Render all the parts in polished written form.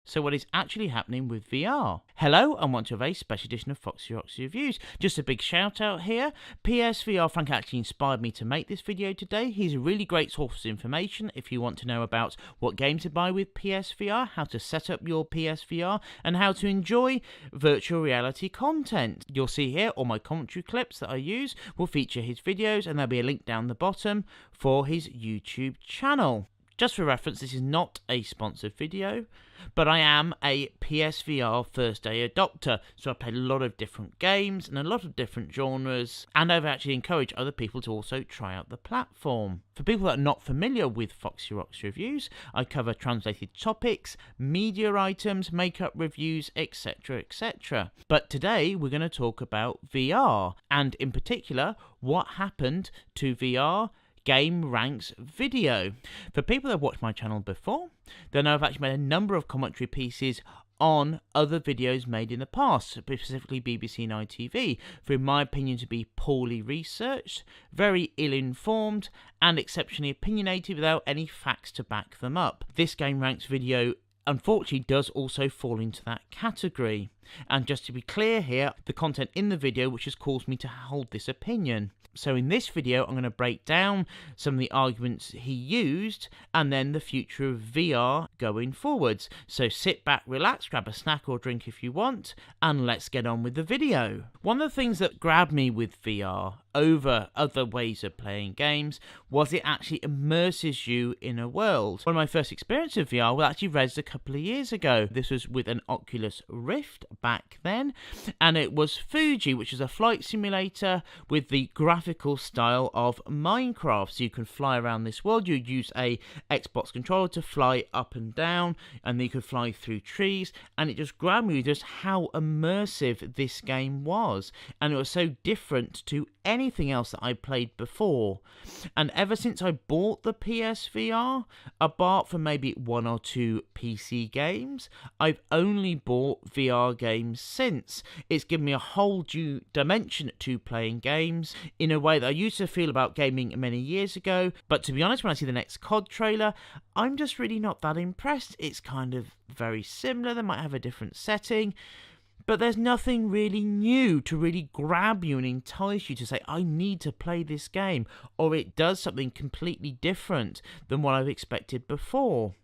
So what is actually happening with VR? Hello and welcome to a very special edition of Foxy Roxy Reviews. Just a big shout out here. PSVR Frank actually inspired me to make this video today. He's a really great source of information if you want to know about what games to buy with PSVR, how to set up your PSVR, and how to enjoy virtual reality content. You'll see here all my commentary clips that I use will feature his videos, and there'll be a link down the bottom for his YouTube channel. Just for reference, this is not a sponsored video, but I am a PSVR first day adopter, so I've played a lot of different games and a lot of different genres, and I've actually encouraged other people to also try out the platform. For people that are not familiar with Foxy Roxy Reviews, I cover translated topics, media items, makeup reviews, etc, etc. But today we're going to talk about VR, and in particular, what happened to VR Gameranx video. For people that have watched my channel before, they know I've actually made a number of commentary pieces on other videos made in the past, specifically BBC and ITV, for in my opinion to be poorly researched, very ill-informed, and exceptionally opinionated without any facts to back them up. This Gameranx video unfortunately does also fall into that category. And just to be clear here, the content in the video which has caused me to hold this opinion. So in this video, I'm going to break down some of the arguments he used and then the future of VR going forwards. So sit back, relax, grab a snack or drink if you want, and let's get on with the video. One of the things that grabbed me with VR over other ways of playing games was it actually immerses you in a world. One of my first experiences of VR was actually raised a couple of years ago. This was with an Oculus Rift back then, and it was Fuji, which is a flight simulator with the graphical style of Minecraft. So you can fly around this world. You use a Xbox controller to fly up and down, and then you could fly through trees, and it just grabbed me just how immersive this game was, and it was so different to anything else that I played before. And ever since I bought the PSVR, apart from maybe one or two PC games, I've only bought VR games since. It's given me a whole new dimension to playing games in a way that I used to feel about gaming many years ago. But to be honest, when I see the next COD trailer, I'm just really not that impressed. It's kind of very similar. They might have a different setting, but there's nothing really new to really grab you and entice you to say, I need to play this game, or it does something completely different than what I've expected before.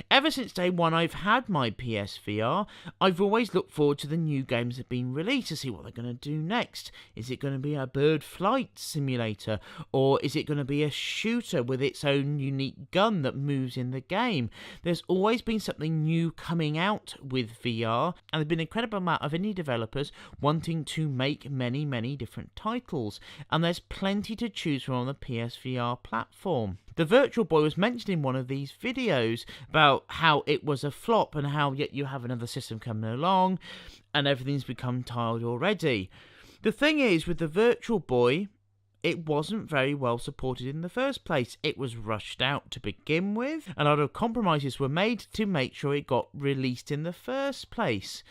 Ever since day one I've had my PSVR, I've always looked forward to the new games that have been released to see what they're going to do next. Is it going to be a bird flight simulator, or is it going to be a shooter with its own unique gun that moves in the game? There's always been something new coming out with VR, and there's been an incredible amount of indie developers wanting to make many different titles, and there's plenty to choose from on the PSVR platform. The Virtual Boy was mentioned in one of these videos about how it was a flop and how yet you have another system coming along and everything's become tiled already. The thing is, with the Virtual Boy, it wasn't very well supported in the first place. It was rushed out to begin with, and a lot of compromises were made to make sure it got released in the first place.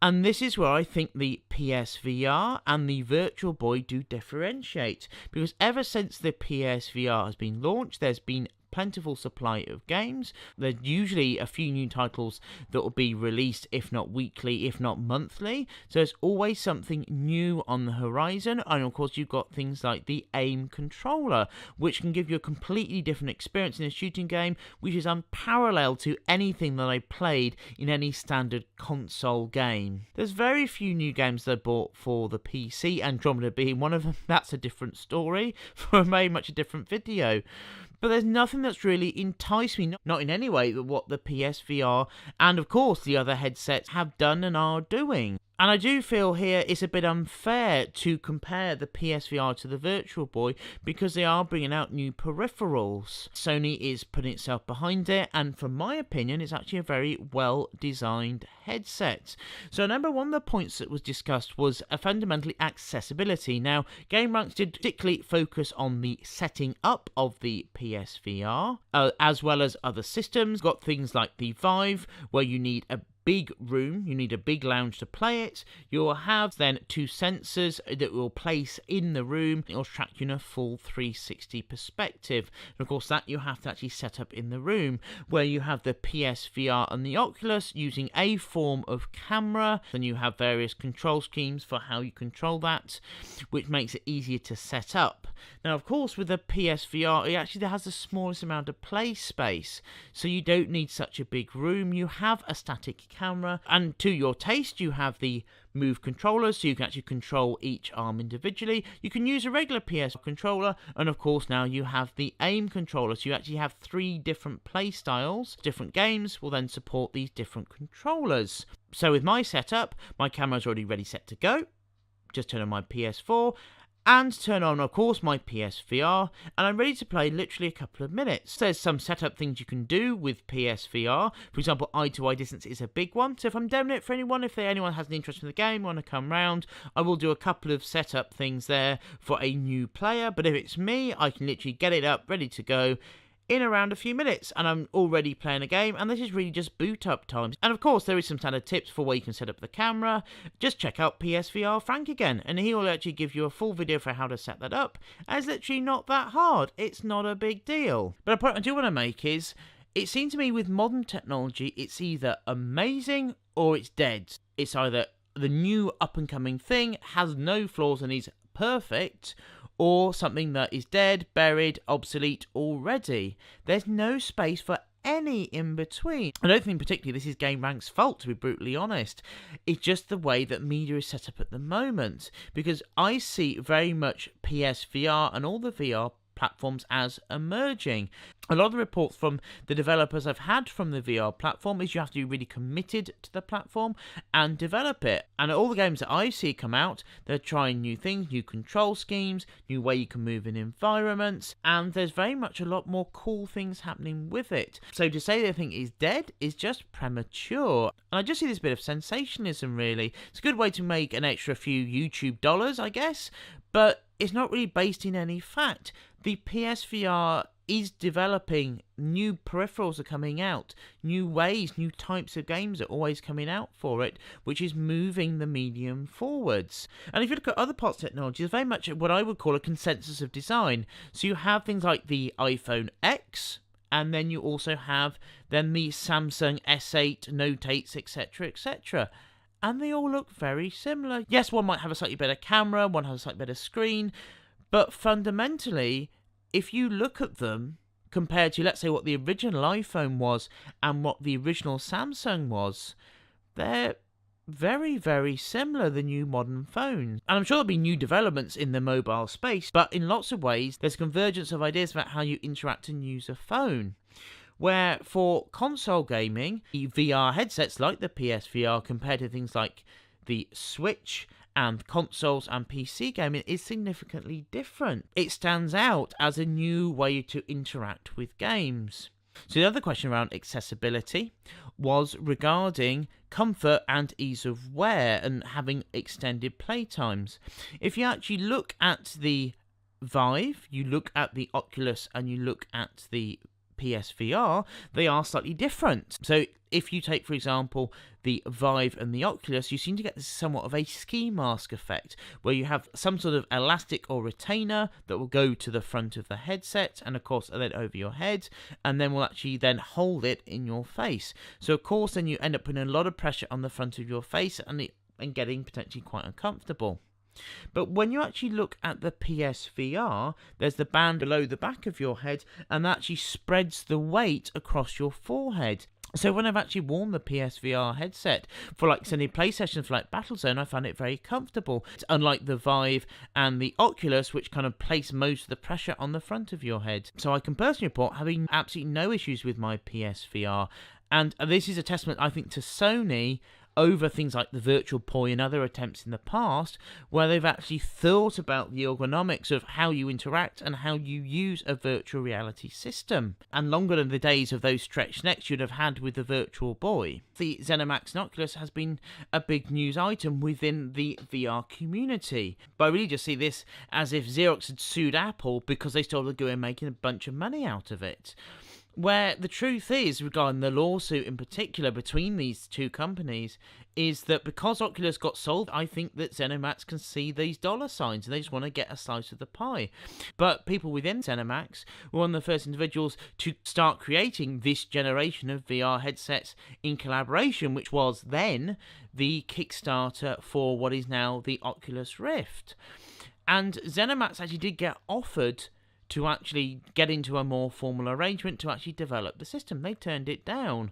And this is where I think the PSVR and the Virtual Boy do differentiate, because ever since the PSVR has been launched, there's been plentiful supply of games. There's usually a few new titles that will be released, if not weekly, if not monthly. So there's always something new on the horizon. And of course, you've got things like the aim controller, which can give you a completely different experience in a shooting game, which is unparalleled to anything that I played in any standard console game. There's very few new games that I bought for the PC, Andromeda being one of them. That's a different story for very much a different video. But there's nothing that's really enticed me, not in any way, that what the PSVR and of course the other headsets have done and are doing. And I do feel here it's a bit unfair to compare the PSVR to the Virtual Boy because they are bringing out new peripherals. Sony is putting itself behind it, and from my opinion, it's actually a very well-designed headset. So remember, one of the points that was discussed was fundamentally accessibility. Now, Gameranx did particularly focus on the setting up of the PSVR, as well as other systems. Got things like the Vive, where you need a big room, you need a big lounge to play it. You'll have then 2 sensors that will place in the room. It'll track you in a full 360 perspective. And of course that you have to actually set up in the room, where you have the PSVR and the Oculus using a form of camera. Then you have various control schemes for how you control that, which makes it easier to set up. Now of course with the PSVR, it actually has the smallest amount of play space, so you don't need such a big room. You have a static camera, and to your taste you have the Move controllers, so you can actually control each arm individually. You can use a regular PS controller, and of course now you have the aim controller, so you actually have 3 different play styles. Different games will then support these different controllers. So with my setup, my camera's already ready set to go. Just turn on my PS4 and turn on, of course, my PSVR, and I'm ready to play literally a couple of minutes. There's some setup things you can do with PSVR. For example, eye-to-eye distance is a big one, so if I'm demoing it for anyone, if anyone has an interest in the game, want to come round, I will do a couple of setup things there for a new player. But if it's me, I can literally get it up, ready to go, in around a few minutes, and I'm already playing a game, and this is really just boot up times. And of course there is some standard tips for where you can set up the camera. Just check out PSVR Frank again, and he will actually give you a full video for how to set that up, and it's literally not that hard. It's not a big deal. But a point I do want to make is, it seems to me with modern technology, it's either amazing or it's dead. It's either the new up and coming thing has no flaws and is perfect, or something that is dead, buried, obsolete already. There's no space for any in between. I don't think particularly this is Gameranx's fault, to be brutally honest. It's just the way that media is set up at the moment, because I see very much PSVR and all the VR platforms as emerging. A lot of the reports from the developers I've had from the VR platform is you have to be really committed to the platform and develop it. And all the games that I see come out, they're trying new things, new control schemes, new way you can move in environments, and there's very much a lot more cool things happening with it. So to say they think it's dead is just premature. And I just see this bit of sensationalism, really. It's a good way to make an extra few YouTube dollars, I guess, but it's not really based in any fact. The PSVR is developing, new peripherals are coming out, new ways, new types of games are always coming out for it, which is moving the medium forwards. And if you look at other parts of technology, it's very much what I would call a consensus of design. So you have things like the iPhone X, and then you also have then the Samsung S8, Note 8s, etc, etc. And they all look very similar. Yes, one might have a slightly better camera, one has a slightly better screen, but fundamentally, if you look at them compared to, let's say, what the original iPhone was and what the original Samsung was, they're very, very similar, the new modern phones. And I'm sure there'll be new developments in the mobile space, but in lots of ways, there's a convergence of ideas about how you interact and use a phone. Where for console gaming, the VR headsets like the PSVR compared to things like the Switch and consoles and PC gaming is significantly different. It stands out as a new way to interact with games. So the other question around accessibility was regarding comfort and ease of wear and having extended playtimes. If you actually look at the Vive, you look at the Oculus and you look at the PSVR, they are slightly different. So if you take, for example, the Vive and the Oculus, you seem to get this somewhat of a ski mask effect, where you have some sort of elastic or retainer that will go to the front of the headset, and of course then over your head, and then will actually then hold it in your face. So of course then you end up putting a lot of pressure on the front of your face and getting potentially quite uncomfortable. But when you actually look at the PSVR, there's the band below the back of your head, and that actually spreads the weight across your forehead. So when I've actually worn the PSVR headset for like any play sessions for like Battlezone, I found it very comfortable. It's unlike the Vive and the Oculus, which kind of place most of the pressure on the front of your head. So I can personally report having absolutely no issues with my PSVR. And this is a testament, I think, to Sony over things like the Virtual Boy and other attempts in the past, where they've actually thought about the ergonomics of how you interact and how you use a virtual reality system. And longer than the days of those stretched necks you'd have had with the Virtual Boy. The ZeniMax and Oculus has been a big news item within the VR community. But I really just see this as if Xerox had sued Apple because they started going making a bunch of money out of it. Where the truth is, regarding the lawsuit in particular between these two companies, is that because Oculus got sold, I think that ZeniMax can see these dollar signs and they just want to get a slice of the pie. But people within ZeniMax were one of the first individuals to start creating this generation of VR headsets in collaboration, which was then the Kickstarter for what is now the Oculus Rift. And ZeniMax actually did get offered to actually get into a more formal arrangement to actually develop the system. They turned it down.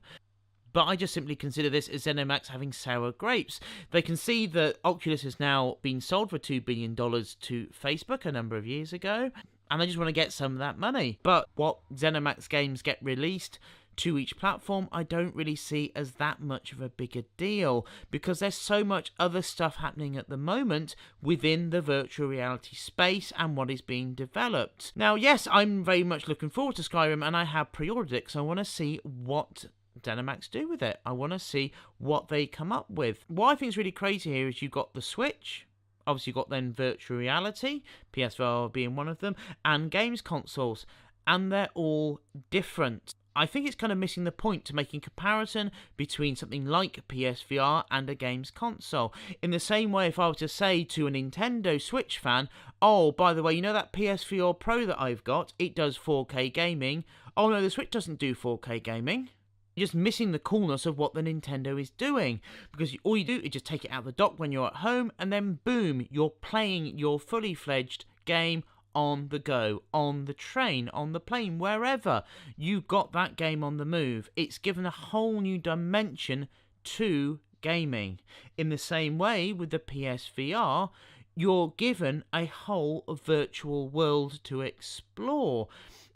But I just simply consider this as ZeniMax having sour grapes. They can see that Oculus has now been sold for $2 billion to Facebook a number of years ago, and they just want to get some of that money. But what ZeniMax games get released to each platform, I don't really see as that much of a bigger deal, because there's so much other stuff happening at the moment within the virtual reality space and what is being developed. Now, yes, I'm very much looking forward to Skyrim, and I have pre-ordered it because I want to see what ZeniMax do with it. I want to see what they come up with. What I think is really crazy here is you've got the Switch, obviously you've got then virtual reality, PSVR being one of them, and games consoles, and they're all different. I think it's kind of missing the point to making comparison between something like PSVR and a games console. In the same way, if I were to say to a Nintendo Switch fan, oh, by the way, you know that PS4 Pro that I've got? It does 4K gaming. Oh no, the Switch doesn't do 4K gaming. You're just missing the coolness of what the Nintendo is doing, because all you do is just take it out of the dock when you're at home, and then boom, you're playing your fully fledged game on the go, on the train, on the plane, wherever. You've got that game on the move. It's given a whole new dimension to gaming. In the same way with the PSVR, you're given a whole virtual world to explore.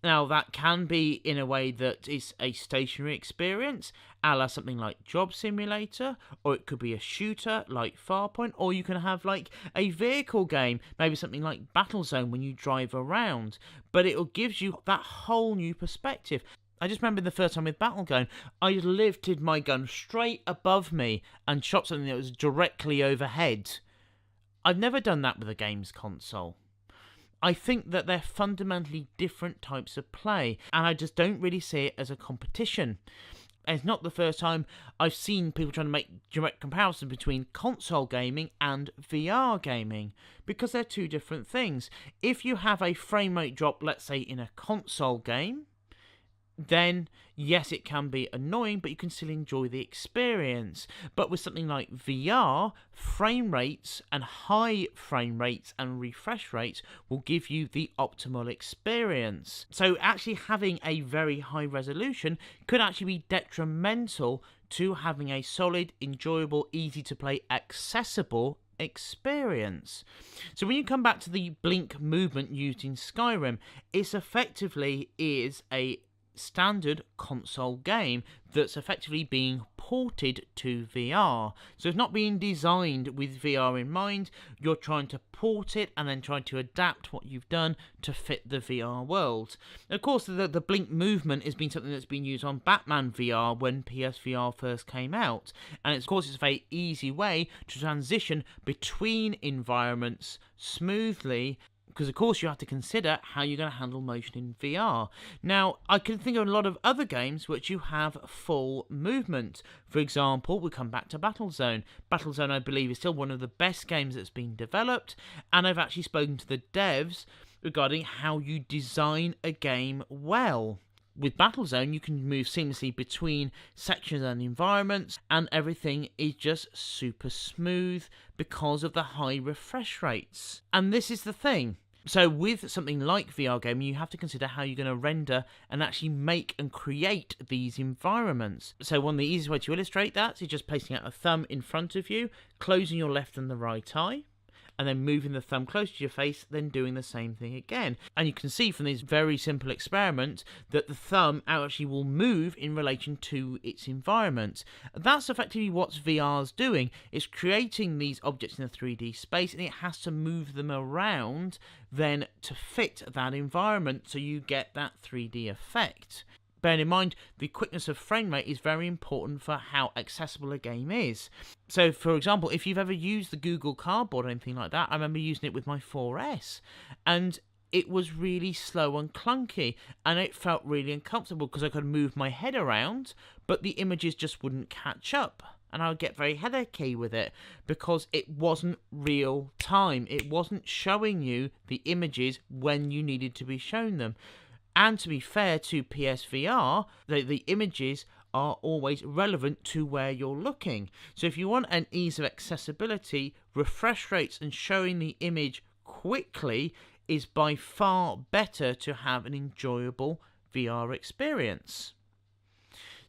Now, that can be in a way that is a stationary experience, a la something like Job Simulator, or it could be a shooter like Farpoint, or you can have like a vehicle game, maybe something like Battlezone when you drive around, but it gives you that whole new perspective. I just remember the first time with Battlegun, I lifted my gun straight above me and shot something that was directly overhead. I've never done that with a games console. I think that they're fundamentally different types of play, and I just don't really see it as a competition. And it's not the first time I've seen people trying to make direct comparisons between console gaming and VR gaming, because they're two different things. If you have a frame rate drop, let's say in a console game, then yes, it can be annoying, but you can still enjoy the experience. But with something like VR, frame rates and high frame rates and refresh rates will give you the optimal experience. So actually having a very high resolution could actually be detrimental to having a solid, enjoyable, easy to play, accessible experience. So when you come back to the blink movement used in Skyrim, it effectively is a standard console game that's effectively being ported to VR. So it's not being designed with VR in mind, you're trying to port it and then trying to adapt what you've done to fit the VR world. Of course, the blink movement has been something that's been used on Batman VR when PSVR first came out, and of course it's a very easy way to transition between environments smoothly, because of course you have to consider how you're going to handle motion in VR. Now, I can think of a lot of other games which you have full movement. For example, we come back to Battlezone. Battlezone, I believe, is still one of the best games that's been developed, and I've actually spoken to the devs regarding how you design a game well. With Battlezone, you can move seamlessly between sections and environments, and everything is just super smooth because of the high refresh rates. And this is the thing. So with something like VR gaming, you have to consider how you're going to render and actually make and create these environments. So one of the easiest ways to illustrate that is just placing out a thumb in front of you, closing your left and the right eye, and then moving the thumb close to your face, then doing the same thing again. And you can see from this very simple experiment that the thumb actually will move in relation to its environment. That's effectively what VR's doing. It's creating these objects in a 3D space, and it has to move them around then to fit that environment so you get that 3D effect. Bearing in mind, the quickness of frame rate is very important for how accessible a game is. So, for example, if you've ever used the Google Cardboard or anything like that, I remember using it with my 4S. And it was really slow and clunky, and it felt really uncomfortable because I could move my head around, but the images just wouldn't catch up. And I would get very headachy with it because it wasn't real time. It wasn't showing you the images when you needed to be shown them. And to be fair to PSVR, the images are always relevant to where you're looking. So if you want an ease of accessibility, refresh rates and showing the image quickly is by far better to have an enjoyable VR experience.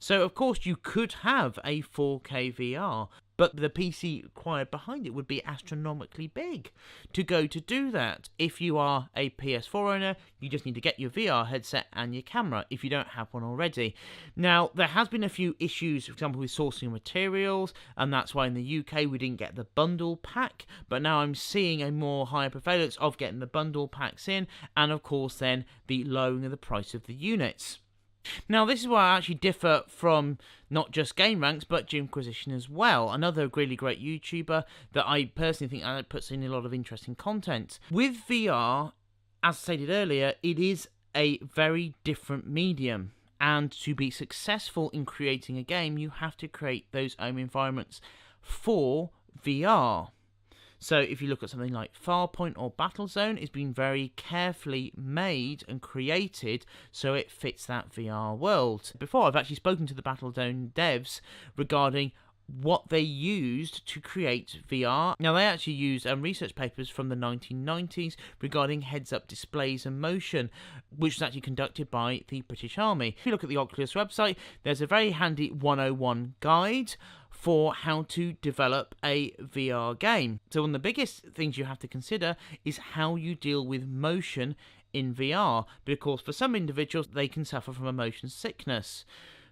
So, of course, you could have a 4K VR, but the PC required behind it would be astronomically big to do that. If you are a PS4 owner, you just need to get your VR headset and your camera if you don't have one already. Now, there has been a few issues, for example, with sourcing materials, and that's why in the UK we didn't get the bundle pack, but now I'm seeing a more higher prevalence of getting the bundle packs in, and of course then the lowering of the price of the units. Now, this is where I actually differ from not just Gameranx, but Jimquisition as well, another really great YouTuber that I personally think puts in a lot of interesting content. With VR, as stated earlier, it is a very different medium, and to be successful in creating a game, you have to create those home environments for VR. So if you look at something like Farpoint or Battlezone, it's been very carefully made and created so it fits that VR world. Before, I've actually spoken to the Battlezone devs regarding what they used to create VR. Now, they actually used research papers from the 1990s regarding heads-up displays and motion, which was actually conducted by the British Army. If you look at the Oculus website, there's a very handy 101 guide for how to develop a VR game. So one of the biggest things you have to consider is how you deal with motion in VR, because for some individuals they can suffer from a motion sickness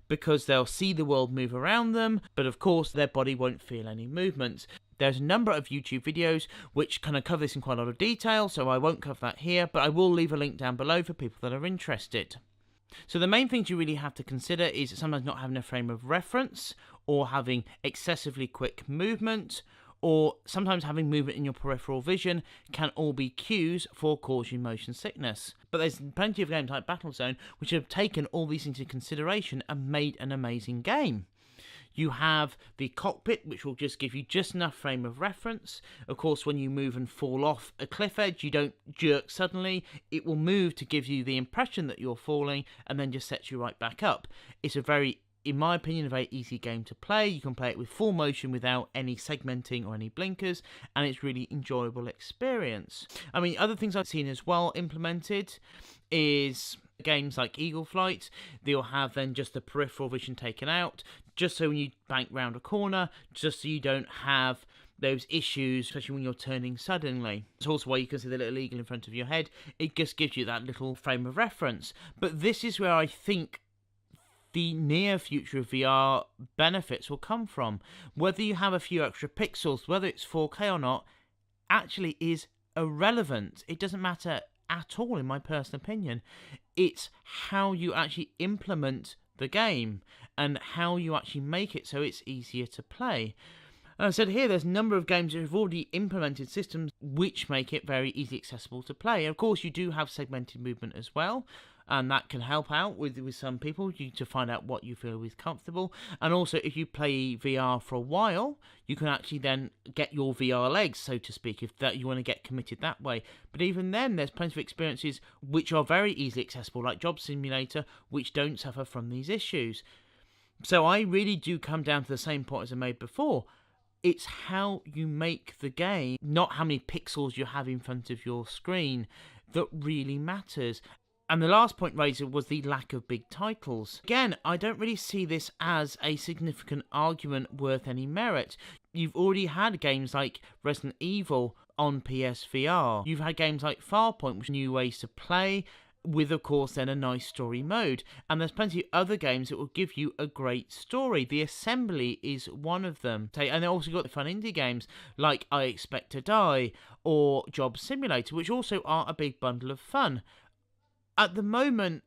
because they'll see the world move around them, but of course their body won't feel any movement. There's a number of YouTube videos which kind of cover this in quite a lot of detail, so I won't cover that here, but I will leave a link down below for people that are interested. So the main things you really have to consider is sometimes not having a frame of reference, or having excessively quick movement, or sometimes having movement in your peripheral vision can all be cues for causing motion sickness. But there's plenty of games like Battlezone which have taken all these into consideration and made an amazing game. You have the cockpit, which will just give you just enough frame of reference. Of course, when you move and fall off a cliff edge, you don't jerk suddenly. It will move to give you the impression that you're falling and then just sets you right back up. It's a very, in my opinion, a very easy game to play. You can play it with full motion without any segmenting or any blinkers, and it's really enjoyable experience. I mean, other things I've seen as well implemented is games like Eagle Flight. They'll have then just the peripheral vision taken out, just so when you bank round a corner, just so you don't have those issues, especially when you're turning suddenly. It's also why you can see the little eagle in front of your head. It just gives you that little frame of reference. But this is where I think the near future of VR benefits will come from. Whether you have a few extra pixels, whether it's 4K or not, actually is irrelevant. It doesn't matter at all, in my personal opinion. It's how you actually implement the game and how you actually make it so it's easier to play. And I said here, there's a number of games that have already implemented systems which make it very easily accessible to play. And of course, you do have segmented movement as well, and that can help out with some people to find out what you feel is comfortable. And also, if you play VR for a while, you can actually then get your VR legs, so to speak, if that you want to get committed that way. But even then, there's plenty of experiences which are very easily accessible, like Job Simulator, which don't suffer from these issues. So I really do come down to the same point as I made before. It's how you make the game, not how many pixels you have in front of your screen, that really matters. And the last point raised was the lack of big titles. Again, I don't really see this as a significant argument worth any merit. You've already had games like Resident Evil on PSVR. You've had games like Farpoint, which are new ways to play, with, of course, then a nice story mode. And there's plenty of other games that will give you a great story. The Assembly is one of them. And they also got the fun indie games like I Expect to Die or Job Simulator, which also are a big bundle of fun. At the moment,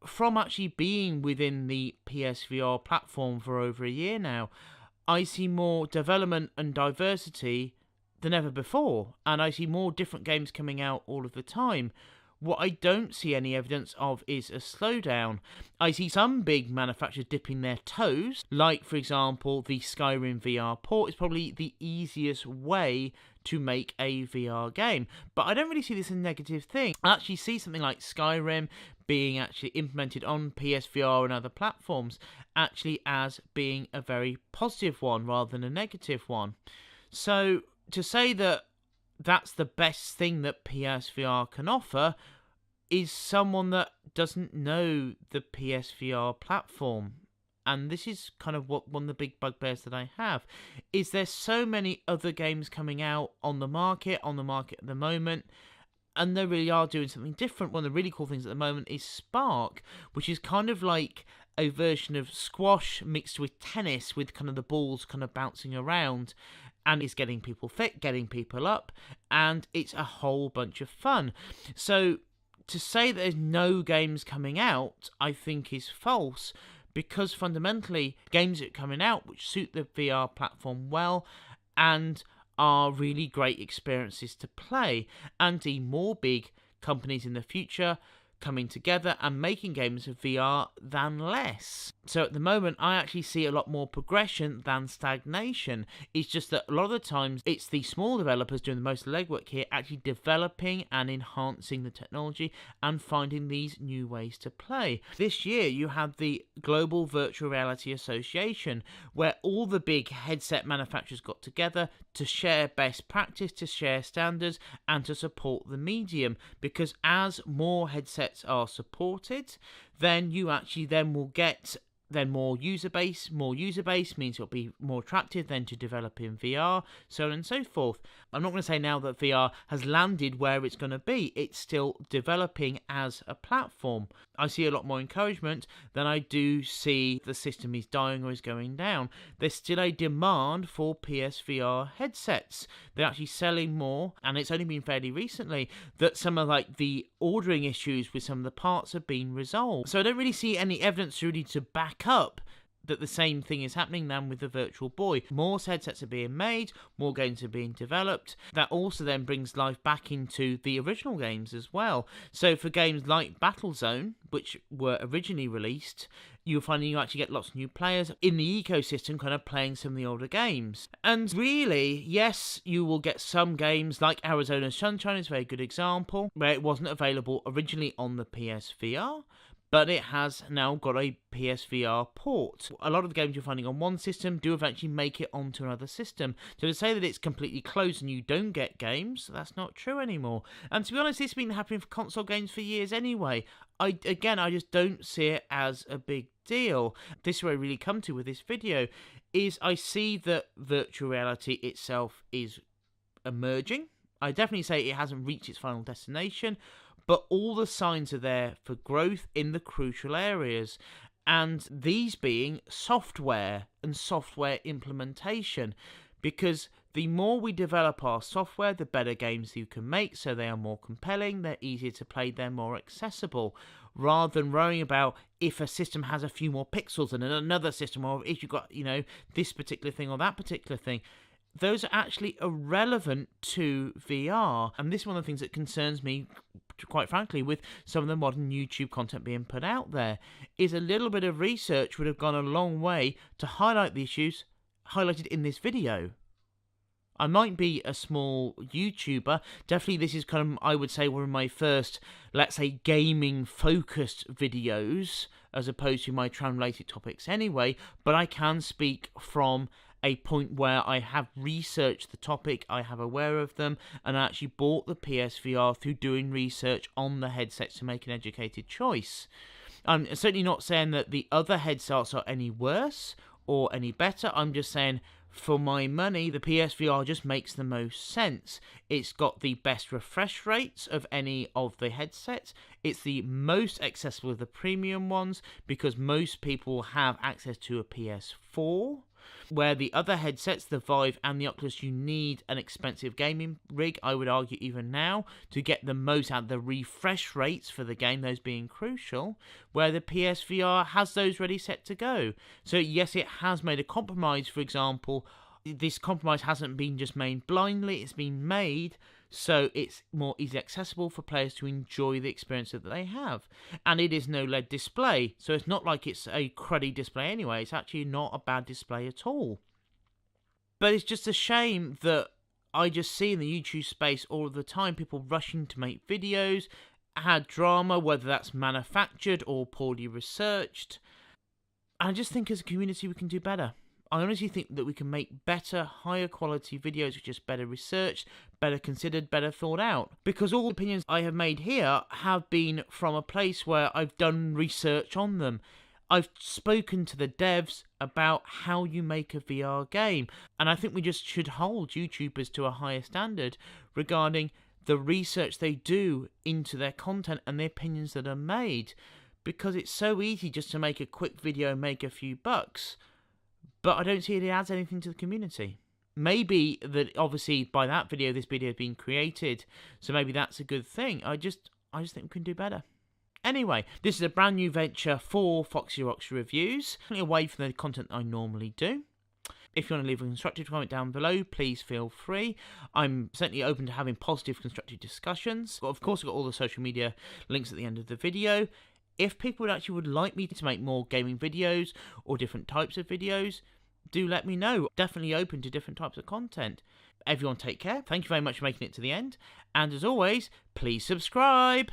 from actually being within the PSVR platform for over a year now, I see more development and diversity than ever before. And I see more different games coming out all of the time, What I don't see any evidence of is a slowdown. I see some big manufacturers dipping their toes, like for example the Skyrim VR port is probably the easiest way to make a VR game. But I don't really see this as a negative thing. I actually see something like Skyrim being actually implemented on PSVR and other platforms actually as being a very positive one rather than a negative one. So to say that that's the best thing that PSVR can offer is someone that doesn't know the PSVR platform. And this is kind of one of the big bugbears that I have, is there's so many other games coming out on the market at the moment, and they really are doing something different. One of the really cool things at the moment is Spark, which is kind of like a version of squash mixed with tennis, with kind of the balls kind of bouncing around, and it's getting people fit, getting people up, and it's a whole bunch of fun. So to say that there's no games coming out, I think is false, because fundamentally games are coming out which suit the VR platform well and are really great experiences to play, and see more big companies in the future coming together and making games of VR than less. So at the moment, I actually see a lot more progression than stagnation. It's just that a lot of the times, it's the small developers doing the most legwork here, actually developing and enhancing the technology and finding these new ways to play. This year, you had the Global Virtual Reality Association, where all the big headset manufacturers got together to share best practice, to share standards, and to support the medium. Because as more headsets are supported, then you actually then will get more user base means it'll be more attractive then to develop in VR, so on and so forth. I'm not going to say now that VR has landed where it's going to be. It's still developing as a platform. I see a lot more encouragement than I do see the system is dying or is going down. There's still a demand for PSVR headsets. They're actually selling more, and it's only been fairly recently that some of like the ordering issues with some of the parts have been resolved. So I don't really see any evidence really to back up that the same thing is happening than with the Virtual Boy. More headsets are being made, more games are being developed. That also then brings life back into the original games as well. So for games like Battlezone, which were originally released, you're finding you actually get lots of new players in the ecosystem kind of playing some of the older games. And really, yes, you will get some games like Arizona Sunshine is a very good example, where it wasn't available originally on the PSVR, but it has now got a PSVR port. A lot of the games you're finding on one system do eventually make it onto another system. So to say that it's completely closed and you don't get games, that's not true anymore. And to be honest, this has been happening for console games for years anyway. I just don't see it as a big deal. This is where I really come to with this video, is I see that virtual reality itself is emerging. I definitely say it hasn't reached its final destination, but all the signs are there for growth in the crucial areas, and these being software and software implementation, because the more we develop our software, the better games you can make, so they are more compelling, they're easier to play, they're more accessible, rather than worrying about if a system has a few more pixels than another system, or if you've got, this particular thing or that particular thing. Those are actually irrelevant to VR, and this is one of the things that concerns me, quite frankly, with some of the modern YouTube content being put out there, is a little bit of research would have gone a long way to highlight the issues highlighted in this video. I might be a small YouTuber, definitely this is kind of, I would say, one of my first, let's say, gaming-focused videos, as opposed to my tram-related topics anyway, but I can speak from a point where I have researched the topic, I have aware of them, and I actually bought the PSVR through doing research on the headsets to make an educated choice. I'm certainly not saying that the other headsets are any worse or any better. I'm just saying, for my money, the PSVR just makes the most sense. It's got the best refresh rates of any of the headsets. It's the most accessible of the premium ones, because most people have access to a PS4. Where the other headsets, the Vive and the Oculus, you need an expensive gaming rig, I would argue even now, to get the most out of the refresh rates for the game, those being crucial, where the PSVR has those ready set to go. So yes, it has made a compromise. For example, this compromise hasn't been just made blindly, it's been made so it's more easily accessible for players to enjoy the experience that they have. And it is no LED display, so it's not like it's a cruddy display anyway. It's actually not a bad display at all. But it's just a shame that I just see in the YouTube space all of the time people rushing to make videos, add drama, whether that's manufactured or poorly researched. And I just think as a community we can do better. I honestly think that we can make better, higher quality videos which are just better researched, better considered, better thought out. Because all the opinions I have made here have been from a place where I've done research on them. I've spoken to the devs about how you make a VR game. And I think we just should hold YouTubers to a higher standard regarding the research they do into their content and the opinions that are made. Because it's so easy just to make a quick video and make a few bucks. But I don't see it adds anything to the community. Maybe that obviously by that video this video has been created, so maybe that's a good thing. I just think we can do better. Anyway, this is a brand new venture for Foxy Rocks Reviews, away from the content I normally do. If you want to leave a constructive comment down below, please feel free. I'm certainly open to having positive, constructive discussions. But of course, I've got all the social media links at the end of the video. If people would like me to make more gaming videos or different types of videos, do let me know. Definitely open to different types of content. Everyone take care. Thank you very much for making it to the end. And as always, please subscribe.